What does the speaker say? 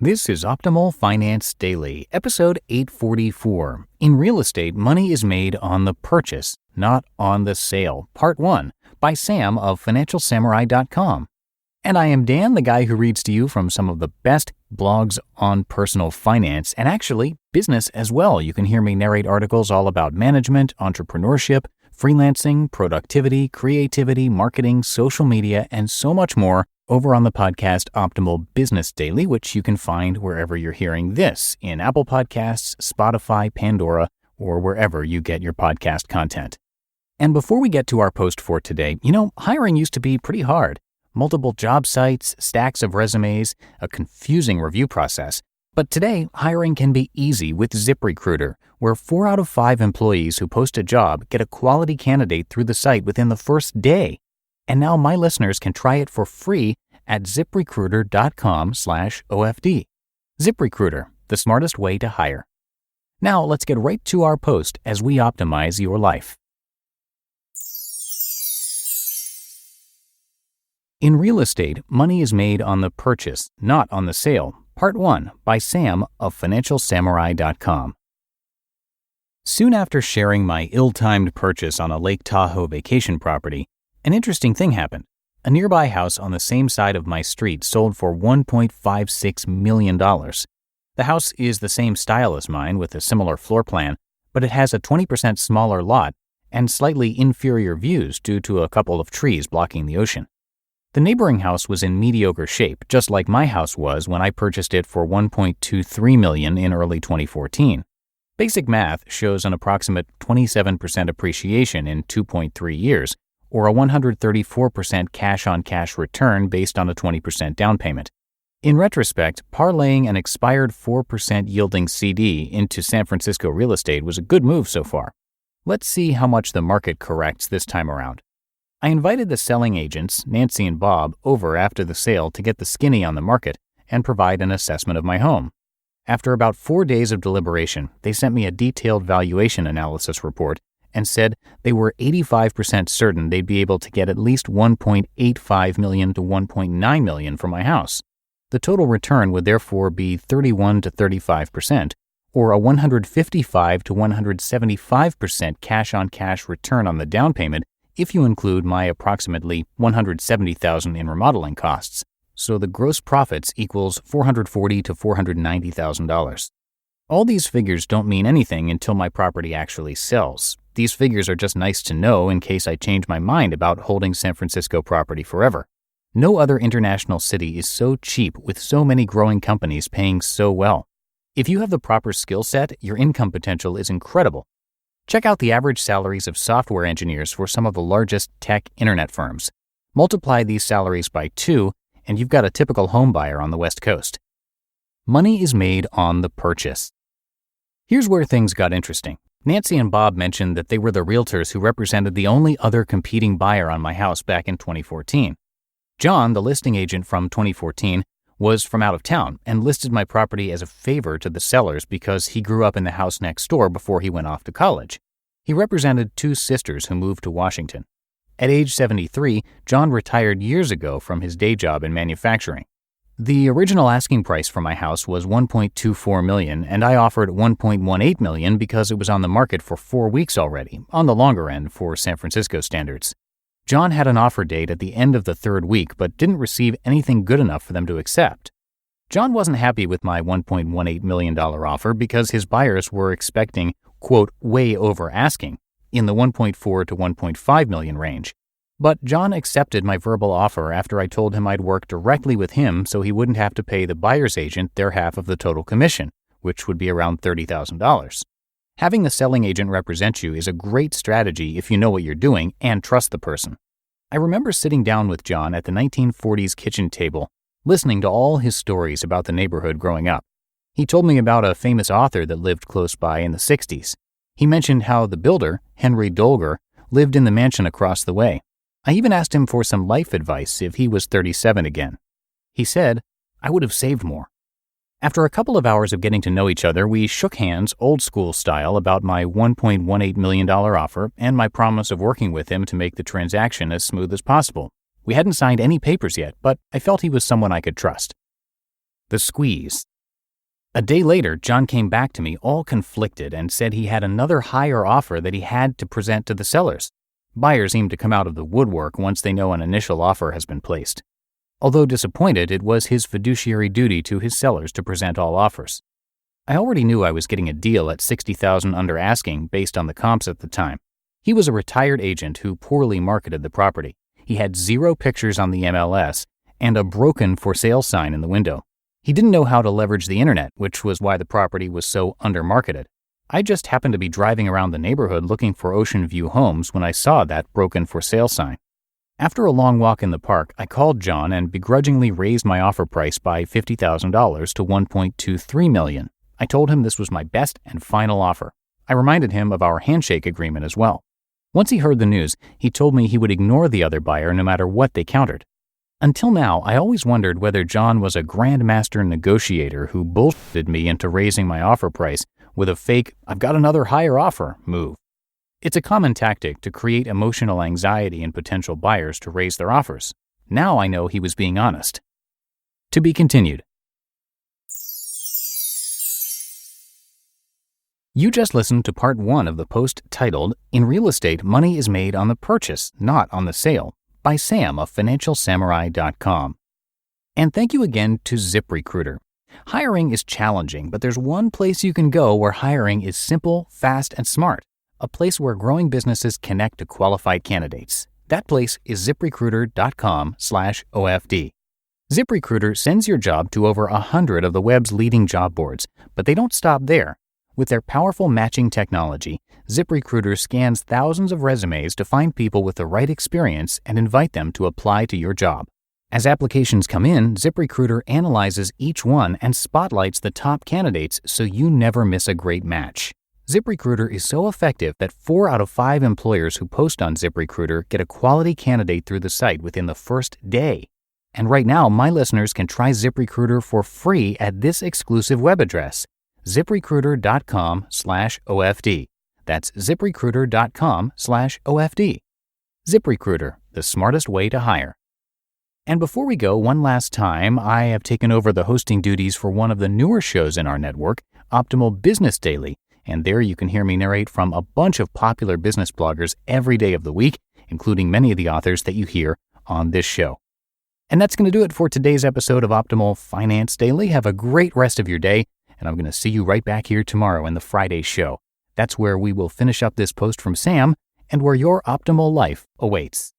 This is Optimal Finance Daily, episode 844. In real estate, money is made on the purchase, not on the sale. Part 1, by Sam of FinancialSamurai.com. And I am Dan, the guy who reads to you from some of the best blogs on personal finance, and actually business as well. You can hear me narrate articles all about management, entrepreneurship, freelancing, productivity, creativity, marketing, social media, and so much more over on the podcast Optimal Business Daily, which you can find wherever you're hearing this, in Apple Podcasts, Spotify, Pandora, or wherever you get your podcast content. And before we get to our post for today, hiring used to be pretty hard. Multiple job sites, stacks of resumes, a confusing review process. But today, hiring can be easy with ZipRecruiter, where 4 out of 5 employees who post a job get a quality candidate through the site within the first day. And now my listeners can try it for free at ziprecruiter.com/OFD. ZipRecruiter, the smartest way to hire. Now let's get right to our post as we optimize your life. In real estate, money is made on the purchase, not on the sale. Part 1, by Sam of FinancialSamurai.com. Soon after sharing my ill-timed purchase on a Lake Tahoe vacation property, an interesting thing happened. A nearby house on the same side of my street sold for $1.56 million. The house is the same style as mine with a similar floor plan, but it has a 20% smaller lot and slightly inferior views due to a couple of trees blocking the ocean. The neighboring house was in mediocre shape, just like my house was when I purchased it for $1.23 million in early 2014. Basic math shows an approximate 27% appreciation in 2.3 years, or a 134% cash-on-cash return based on a 20% down payment. In retrospect, parlaying an expired 4% yielding CD into San Francisco real estate was a good move so far. Let's see how much the market corrects this time around. I invited the selling agents, Nancy and Bob, over after the sale to get the skinny on the market and provide an assessment of my home. After about 4 days of deliberation, they sent me a detailed valuation analysis report and said they were 85% certain they'd be able to get at least $1.85 million to $1.9 million for my house. The total return would therefore be 31 to 35%, or a 155 to 175% cash-on-cash return on the down payment if you include my approximately $170,000 in remodeling costs. So the gross profits equals $440,000 to $490,000. All these figures don't mean anything until my property actually sells. These figures are just nice to know in case I change my mind about holding San Francisco property forever. No other international city is so cheap with so many growing companies paying so well. If you have the proper skill set, your income potential is incredible. Check out the average salaries of software engineers for some of the largest tech internet firms. Multiply these salaries by 2, and you've got a typical home buyer on the West Coast. Money is made on the purchase. Here's where things got interesting. Nancy and Bob mentioned that they were the realtors who represented the only other competing buyer on my house back in 2014. John, the listing agent from 2014, was from out of town and listed my property as a favor to the sellers because he grew up in the house next door before he went off to college. He represented 2 sisters who moved to Washington. At age 73, John retired years ago from his day job in manufacturing. The original asking price for my house was $1.24 million, and I offered $1.18 million because it was on the market for 4 weeks already, on the longer end for San Francisco standards. John had an offer date at the end of the 3rd week, but didn't receive anything good enough for them to accept. John wasn't happy with my $1.18 million offer because his buyers were expecting, quote, way over asking, in the $1.4 to $1.5 million range. But John accepted my verbal offer after I told him I'd work directly with him so he wouldn't have to pay the buyer's agent their half of the total commission, which would be around $30,000. Having the selling agent represent you is a great strategy if you know what you're doing and trust the person. I remember sitting down with John at the 1940s kitchen table, listening to all his stories about the neighborhood growing up. He told me about a famous author that lived close by in the 60s. He mentioned how the builder, Henry Dogen, lived in the mansion across the way. I even asked him for some life advice if he was 37 again. He said, I would have saved more. After a couple of hours of getting to know each other, we shook hands old school style about my $1.18 million offer and my promise of working with him to make the transaction as smooth as possible. We hadn't signed any papers yet, but I felt he was someone I could trust. The Squeeze. A day later, John came back to me all conflicted and said he had another higher offer that he had to present to the sellers. Buyers seem to come out of the woodwork once they know an initial offer has been placed. Although disappointed, it was his fiduciary duty to his sellers to present all offers. I already knew I was getting a deal at $60,000 under asking based on the comps at the time. He was a retired agent who poorly marketed the property. He had 0 pictures on the MLS and a broken for sale sign in the window. He didn't know how to leverage the internet, which was why the property was so undermarketed. I just happened to be driving around the neighborhood looking for ocean view homes when I saw that broken for sale sign. After a long walk in the park, I called John and begrudgingly raised my offer price by $50,000 to $1.23 million. I told him this was my best and final offer. I reminded him of our handshake agreement as well. Once he heard the news, he told me he would ignore the other buyer no matter what they countered. Until now, I always wondered whether John was a grandmaster negotiator who bullshitted me into raising my offer price with a fake, "I've got another higher offer" move. It's a common tactic to create emotional anxiety in potential buyers to raise their offers. Now I know he was being honest. To be continued. You just listened to part 1 of the post titled, "In Real Estate, Money is Made on the Purchase, Not on the Sale," by Sam of FinancialSamurai.com. And thank you again to ZipRecruiter. Hiring is challenging, but there's one place you can go where hiring is simple, fast, and smart. A place where growing businesses connect to qualified candidates. That place is ZipRecruiter.com/OFD. ZipRecruiter sends your job to over 100 of the web's leading job boards, but they don't stop there. With their powerful matching technology, ZipRecruiter scans thousands of resumes to find people with the right experience and invite them to apply to your job. As applications come in, ZipRecruiter analyzes each one and spotlights the top candidates so you never miss a great match. ZipRecruiter is so effective that 4 out of 5 employers who post on ZipRecruiter get a quality candidate through the site within the first day. And right now, my listeners can try ZipRecruiter for free at this exclusive web address, ZipRecruiter.com/OFD. That's ZipRecruiter.com/OFD. ZipRecruiter, the smartest way to hire. And before we go, one last time, I have taken over the hosting duties for one of the newer shows in our network, Optimal Business Daily, and there you can hear me narrate from a bunch of popular business bloggers every day of the week, including many of the authors that you hear on this show. And that's going to do it for today's episode of Optimal Finance Daily. Have a great rest of your day, and I'm going to see you right back here tomorrow in the Friday show. That's where we will finish up this post from Sam and where your optimal life awaits.